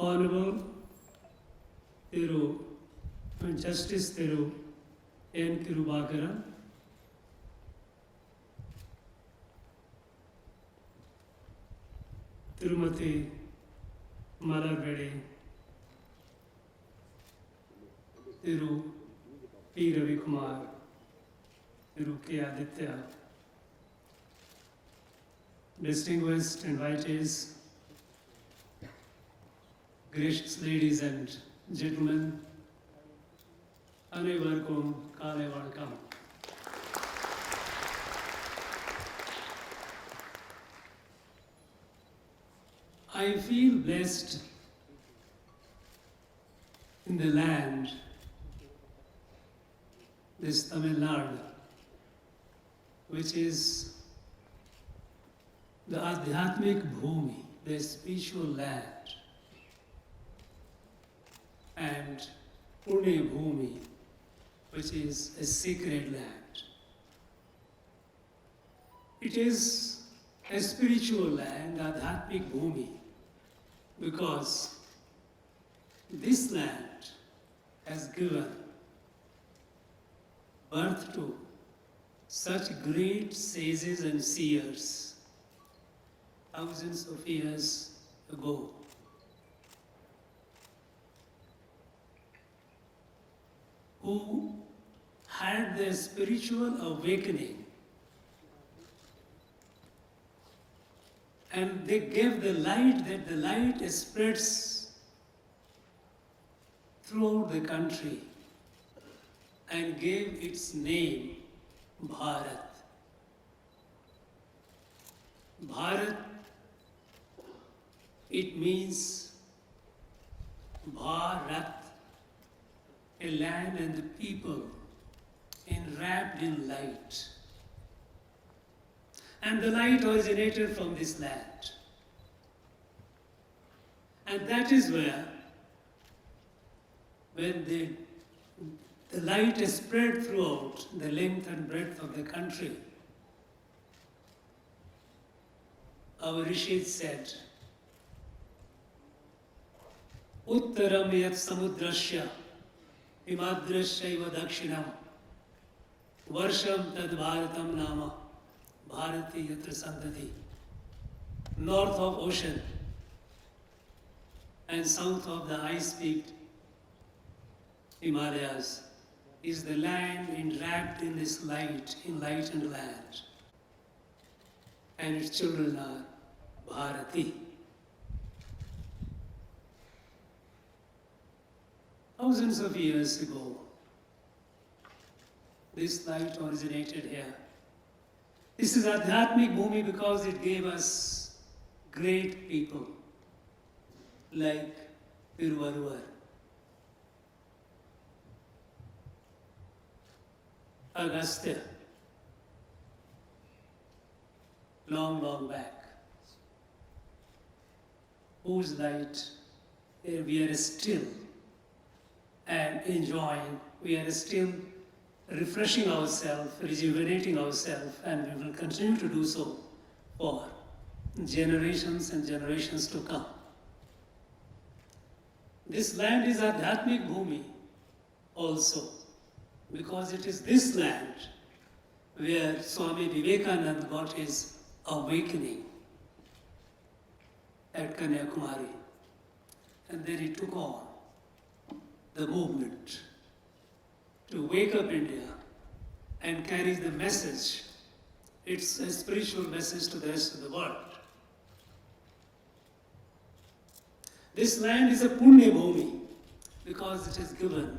Honourable Thiru and Justice Thiru N. Thirukkural, Tirumati Malarvedi, Thiru P. Ravi Kumar, Thiru K. Aditya, distinguished invitees, gracious ladies and gentlemen, அனைவருக்கும் காலை வணக்கம். I feel blessed in the land, this Tamilnadu, which is the Adhyatmik Bhumi, the spiritual land, and Pune Bhumi, which is a sacred land. It is a spiritual land, Adhyatmik Bhumi, because this land has given birth to such great sages and seers thousands of years ago. Who had their spiritual awakening, and they gave the light, that the light spreads throughout the country, and gave its name Bharat. Bharat, it means Bharat, a land and the people enwrapped in light. And the light originated from this land. And that is where, when the light is spread throughout the length and breadth of the country, our rishis said, Uttaram yat samudrasya Himadrashaiva Dakshinam Varsham Tad Bharatam Nama Bharati Yatra Sandati. North of ocean and south of the ice-peaked Himalayas is the land enwrapped in this light, in light and land. And its children are Bharati. Thousands of years ago, this light originated here. This is Adhyatmik Bhumi because it gave us great people like Thiruvarur, Agastya, long back, whose light we are still and enjoying, we are still refreshing ourselves, rejuvenating ourselves, and we will continue to do so for generations and generations to come. This land is Adhyatmik Bhumi also, because it is this land where Swami Vivekananda got his awakening at Kanyakumari, and then he took on the movement to wake up India and carry the message. It's a spiritual message to the rest of the world. This land is a Punya Bhumi because it has given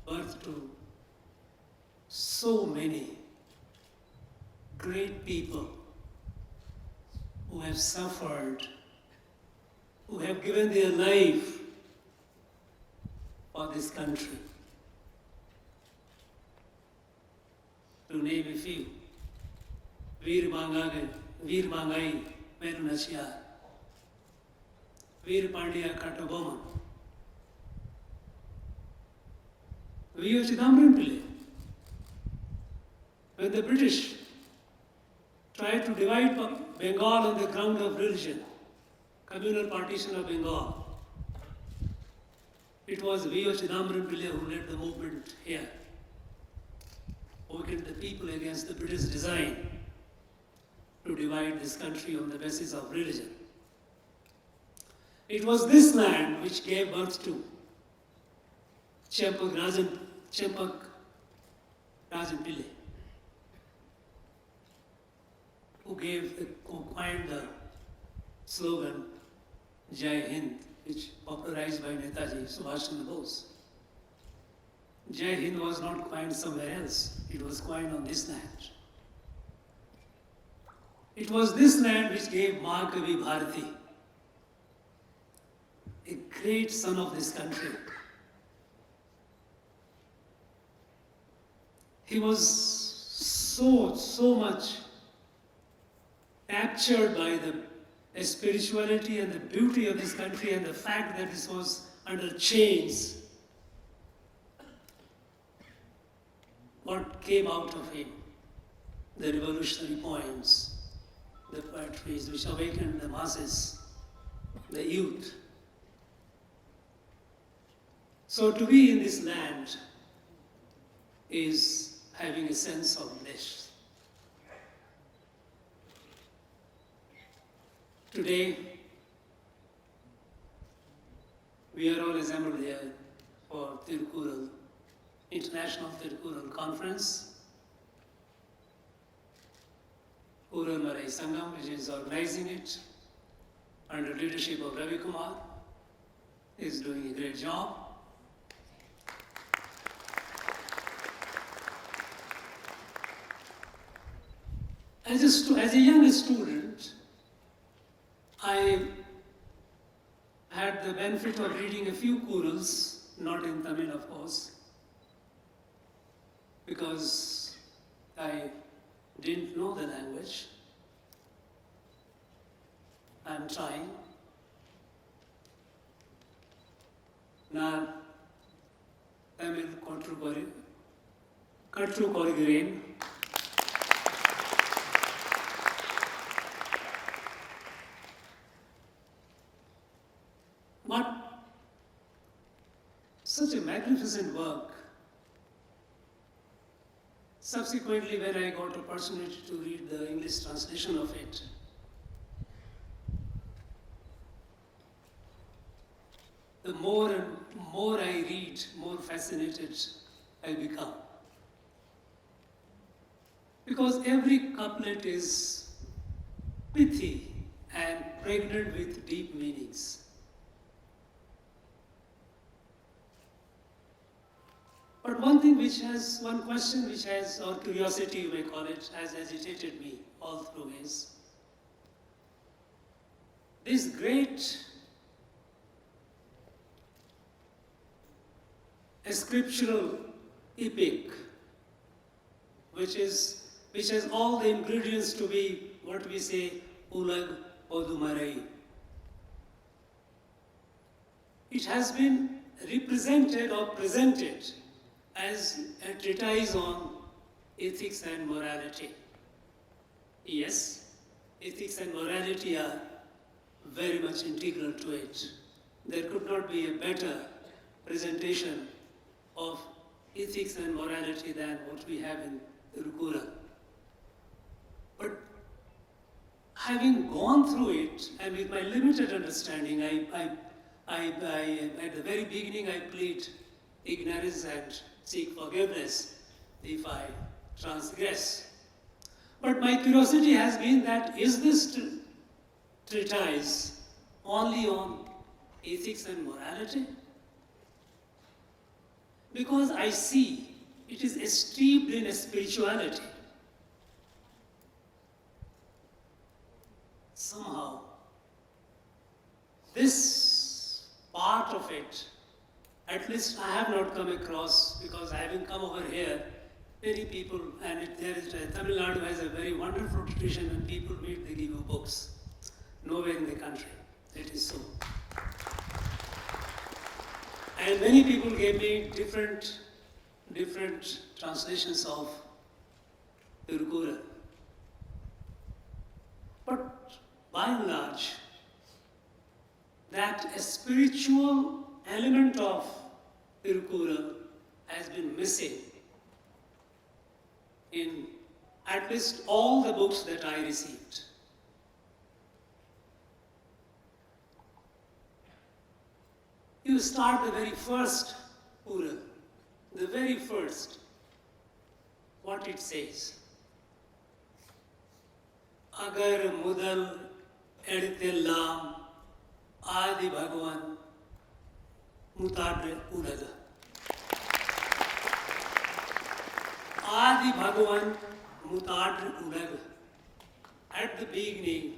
birth to so many great people who have suffered, who have given their life for this country. To name a few, Veer Mangai Meru Nachiyar, Veer Pandya Kattoboman, Veer Chidambaram Pillai. When the British tried to divide Bengal on the ground of religion, communal partition of Bengal, It was V.O. Chidambaram Pillai who led the movement here, awakened the people against the British design to divide this country on the basis of religion. It was this land which gave birth to Chempak Rajan Pillai, who coined the slogan Jai Hind, which popularized by Netaji Subhash Chandra Bose. Jai Hind was not coined somewhere else, it was coined on this land. It was this land which gave Mahakavi Bharati, a great son of this country. He was so much captured by the spirituality and the beauty of this country and the fact that this was under chains. What came out of him? The revolutionary poems, the poetries which awakened the masses, the youth. So to be in this land is having a sense of bliss. Today, we are all assembled here for Thirukkural, International Thirukkural Conference. Ural Marai Sangam, which is organizing it under leadership of Ravi Kumar, is doing a great job. As a young student, I had the benefit of reading a few Kurals, not in Tamil of course, because I didn't know the language. I'm trying. Now, Tamil Katru Korigirain. But such a magnificent work. Subsequently, when I got opportunity to read the English translation of it, the more and more I read, more fascinated I become. Because every couplet is pithy and pregnant with deep meanings. But one question which has, or curiosity you may call it, has agitated me all through is, this great scriptural epic, which has all the ingredients to be what we say, Ulag Odumarai. It has been represented or presented as a treatise on ethics and morality. Yes, ethics and morality are very much integral to it. There could not be a better presentation of ethics and morality than what we have in Thirukkural. But having gone through it, and with my limited understanding, at the very beginning I plead ignorance and seek forgiveness if I transgress. But my curiosity has been that, is this treatise only on ethics and morality? Because I see it is steeped in spirituality. Somehow, this part of it, at least I have not come across, because having come over here, many people, and Tamilnadu has a very wonderful tradition. When people meet, they give you books. Nowhere in the country it is so. And many people gave me different translations of Thirukkural. But by and large, that spiritual element of Thirukkural has been missing in at least all the books that I received. You start the very first Ural, the very first, what it says. Agar mudal editellam adi bhagwan mutadre ulaga. Adi bhagwan mutadre ulaga. At the beginning,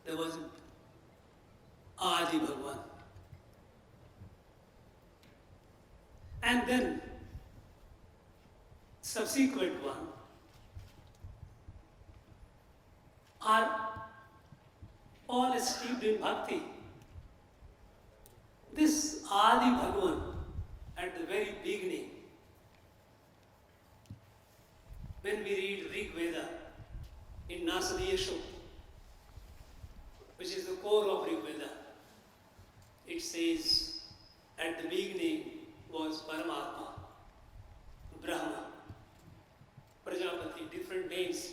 there was Adi Bhagwan. And then, subsequent one, are all steeped in bhakti. This Adi Bhagwan, at the very beginning, when we read Rig Veda in Nasadiyashu, which is the core of Rig Veda, it says, at the beginning was Paramatma, Brahma, Prajapati, different names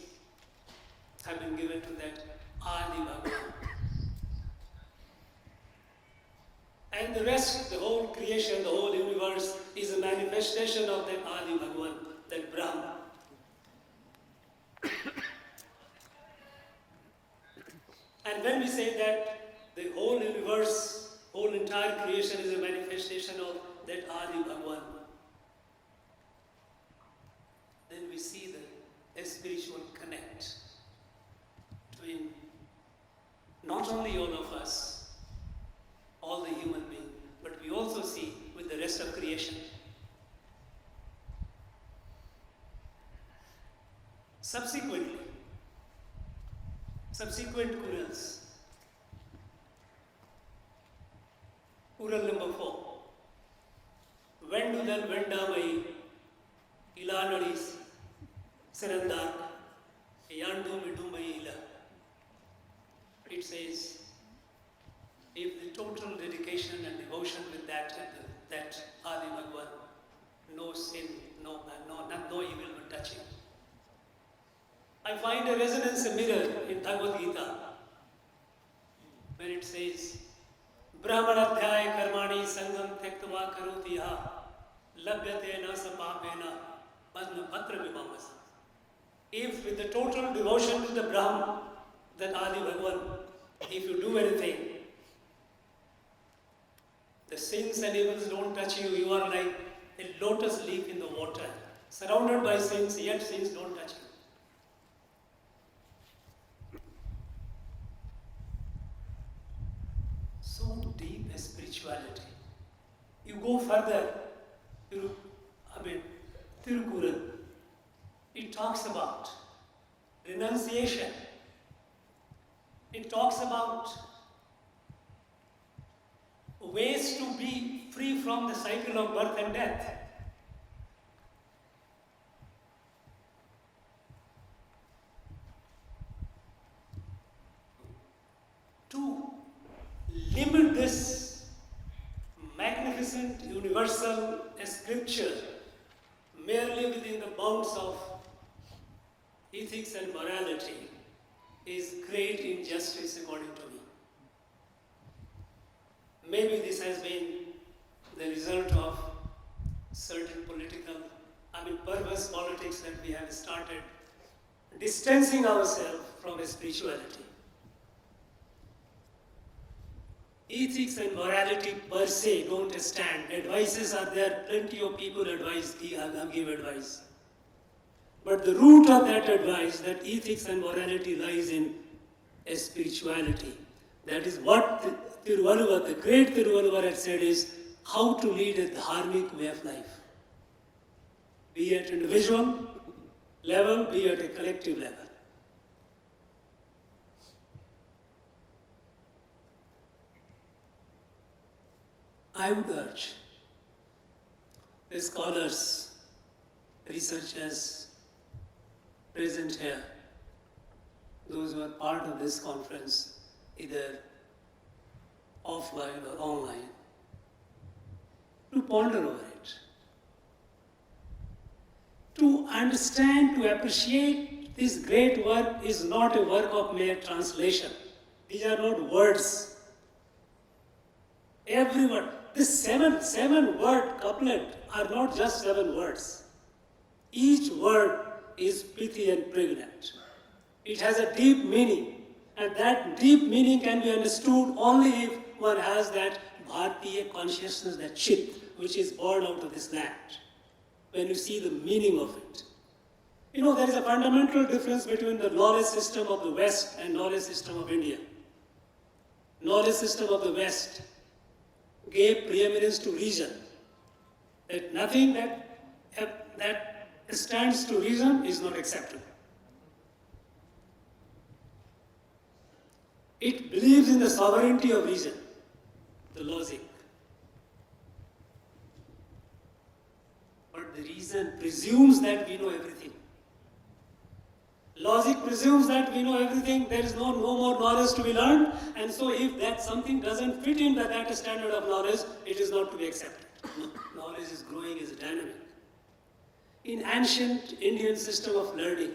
have been given to that Adi Bhagwan. And the rest, the whole creation, the whole universe is a manifestation of that Adi Bhagwan, that Brahma. And when we say that the whole universe, whole entire creation is a manifestation of that Adi Bhagwan, then we see the spiritual connect between not only all of us, all the human beings, but we also see with the rest of creation. Subsequent Urals. Ural number 4. Vendudal Vendamai Ilanadis Sirandak Yandu Midumai Ila. It says, if the total dedication and devotion with that Adi Bhagwan, no sin, no evil will touch him. I find a resonance, a mirror in Bhagavad Gita when it says, Brahmanadhyaya karmani sangam tektva karutiha labhyate na sapapena padma patra vimamasa. If with the total devotion to the Brahman, that Adi Bhagwan, if you do anything, the sins and evils don't touch you. You are like a lotus leaf in the water, surrounded by sins, yet sins don't touch you. So deep is spirituality. You go further, Thirukkural, it talks about renunciation. It talks about ways to be free from the cycle of birth and death. To limit this magnificent universal scripture merely within the bounds of ethics and morality is great injustice according to me. Maybe this has been the result of certain perverse politics that we have started, distancing ourselves from spirituality. Ethics and morality per se don't stand. Advices are there, plenty of people give advice. But the root of that advice, that ethics and morality lies in spirituality. That is what the great Thiruvalluvar had said is how to lead a dharmic way of life. Be at individual level, be at a collective level. I would urge the scholars, researchers present here, those who are part of this conference, either offline or online, to ponder over it. understand, to appreciate this great work is not a work of mere translation. These are not words. Every word, this seven word couplet are not just 7 words. Each word is pithy and pregnant. It has a deep meaning, and that deep meaning can be understood only if one has that Bharatiya consciousness, that chit, which is born out of this land. When you see the meaning of it. You know, there is a fundamental difference between the knowledge system of the West and knowledge system of India. Knowledge system of the West gave preeminence to reason. That nothing that stands to reason is not acceptable. It believes in the sovereignty of reason, the logic. But the reason presumes that we know everything. Logic presumes that we know everything, there is no more knowledge to be learned, and so if that something doesn't fit in that standard of knowledge, it is not to be accepted. No, knowledge is growing, is dynamic. In ancient Indian system of learning,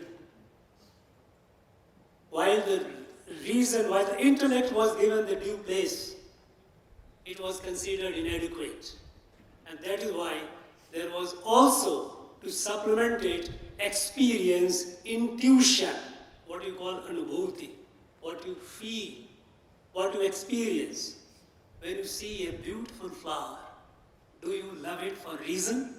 while the intellect was given the due place, it was considered inadequate. And that is why there was also, to supplement it, experience, intuition, what you call anubhuti, what you feel, what you experience. When you see a beautiful flower, do you love it for reason?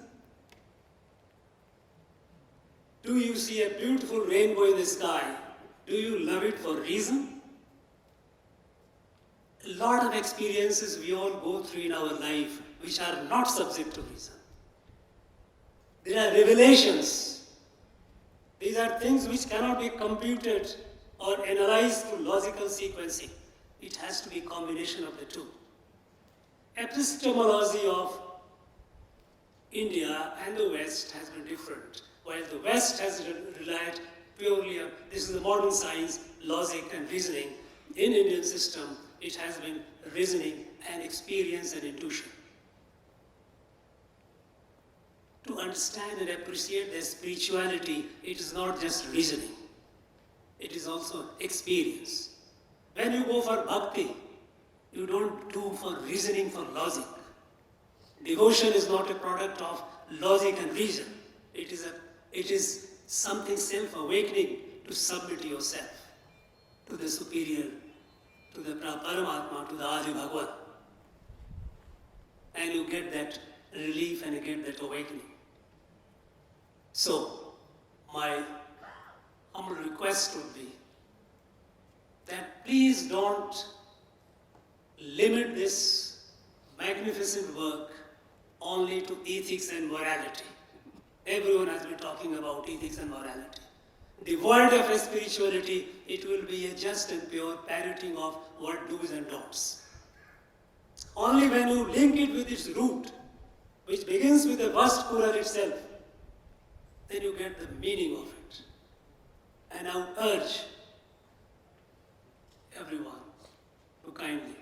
Do you see a beautiful rainbow in the sky? Do you love it for reason? A lot of experiences we all go through in our life which are not subject to reason. There are revelations. These are things which cannot be computed or analyzed through logical sequencing. It has to be a combination of the two. Epistemology of India and the West has been different. While the West has relied purely on, this is the modern science, logic and reasoning. In Indian system, it has been reasoning and experience and intuition. To understand and appreciate their spirituality, it is not just reasoning. It is also experience. When you go for bhakti, you don't do for reasoning, for logic. Devotion is not a product of logic and reason. It is something self-awakening to submit yourself to the superior, to the Paramatma, to the Adi Bhagwan. And you get that relief and you get that awakening. So, my humble request would be that please don't limit this magnificent work only to ethics and morality. Everyone has been talking about ethics and morality. Devoid of a spirituality, it will be a just and pure parroting of what do's and don'ts. Only when you link it with its root, which begins with the vast Kural itself, then you get the meaning of it. And I would urge everyone to kindly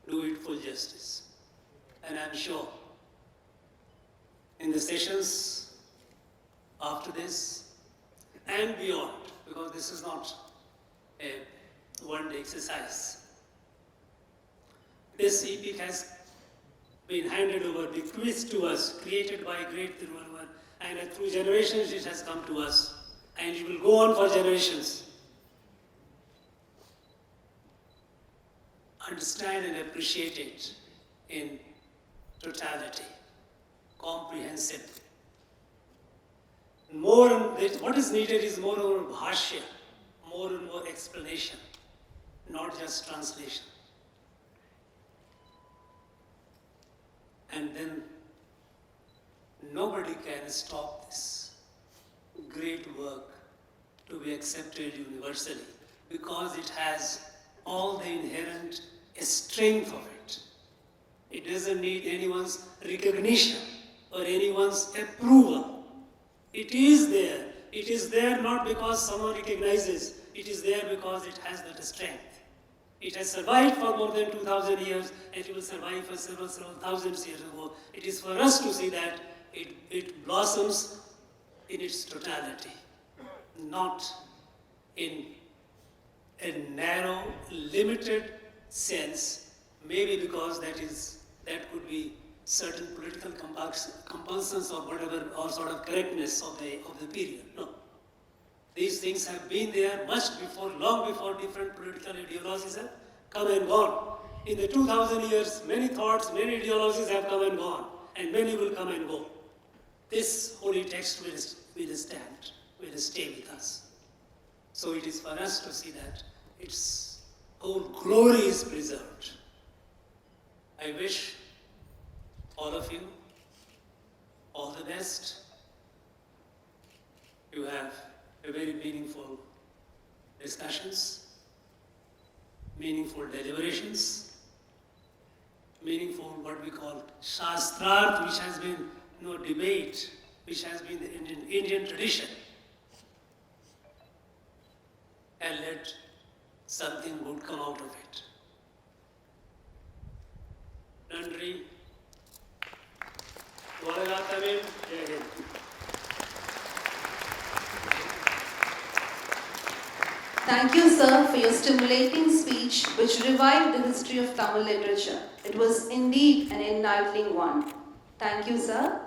do it full justice. And I'm sure in the sessions after this and beyond, because this is not a one-day exercise, this epic has been handed over, bequeathed to us, created by great Thiru, and through generations it has come to us, and it will go on for generations. Understand and appreciate it in totality, comprehensive. What is needed is more and more bhashya, more and more explanation, not just translation. And then nobody can stop this great work to be accepted universally, because it has all the inherent strength of it. It doesn't need anyone's recognition or anyone's approval. It is there. It is there not because someone recognizes. It is there because it has that strength. It has survived for more than 2,000 years, and it will survive for several thousands years ago. It is for us to see that it blossoms in its totality, not in a narrow, limited sense, maybe because that could be certain political compulsions or whatever, or sort of correctness of the period. No. These things have been there much before, long before different political ideologies have come and gone. In the 2000 years, many thoughts, many ideologies have come and gone, and many will come and go. This holy text will stand, will stay with us. So it is for us to see that its whole glory is preserved. I wish all of you all the best. You have a very meaningful discussions, meaningful deliberations, meaningful what we call Shastrarth, which has been debate, which has been the Indian tradition. And let something good come out of it. Nandri, Ulagha Tamil, Jai Hind. Thank you, sir, for your stimulating speech which revived the history of Tamil literature. It was indeed an enlightening one. Thank you, sir.